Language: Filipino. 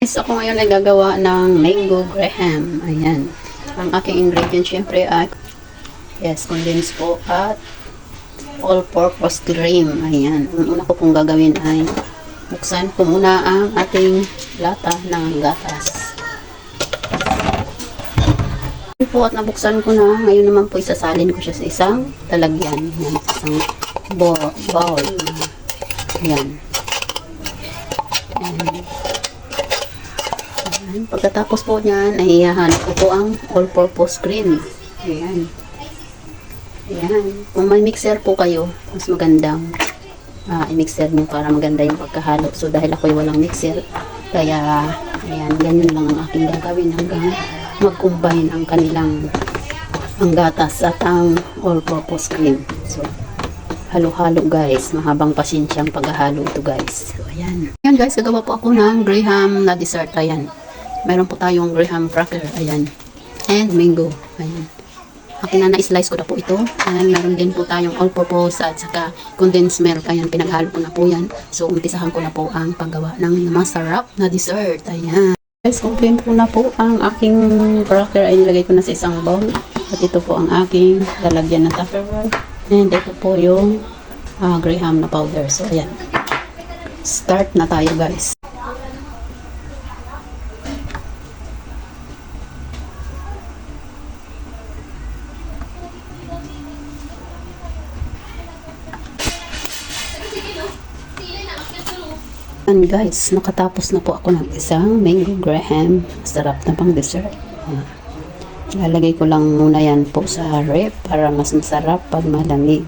Guys, ako ngayon ay gagawa ng mango graham. Ayan. Ang aking ingredient syempre ay condensed po at all-purpose cream. Ayan. Ang una ko pong gagawin ay buksan ko muna ang ating lata ng gatas. Po at nabuksan ko na. Ngayon naman po isasalin ko siya sa isang lalagyan. Ayan, sa isang bowl. Ayan. Ayan. Pagkatapos po niyan, ay ihahanap ko po ang all-purpose cream. Ayan. Ayan. Kung may mixer po kayo, mas magandang i-mixer nyo para maganda yung pagkahalo. So, dahil ako'y walang mixer, kaya, ayan, ganyan lang ang aking gagawin hanggang mag-combine ang kanilang ang gatas at ang all-purpose cream. So, halo-halo guys. Mahabang pasensyang paghahalo ito guys. So, ayan. Ayan guys, gagawa po ako ng graham na dessert. Ayan. Meron po tayong graham cracker. Ayan. And mango. Ayan. Akin na na-slice ko na po ito. Ayan. Meron din po tayong all-purpose at saka condensed milk. Ayan. Pinaghalo ko na po yan. So, umpisahan ko na po ang paggawa ng masarap na dessert. Ayan. Guys, complete po na po ang aking cracker. Ay nilagay ko na sa isang bowl. At ito po ang aking lalagyan ng Tupperware. And ito po yung graham na powder. So, ayan. Start na tayo guys. And guys, nakatapos na po ako ng isang mango graham. Sarap na pang dessert. Lalagay ko lang muna yan po sa ref para mas masarap pag malamig.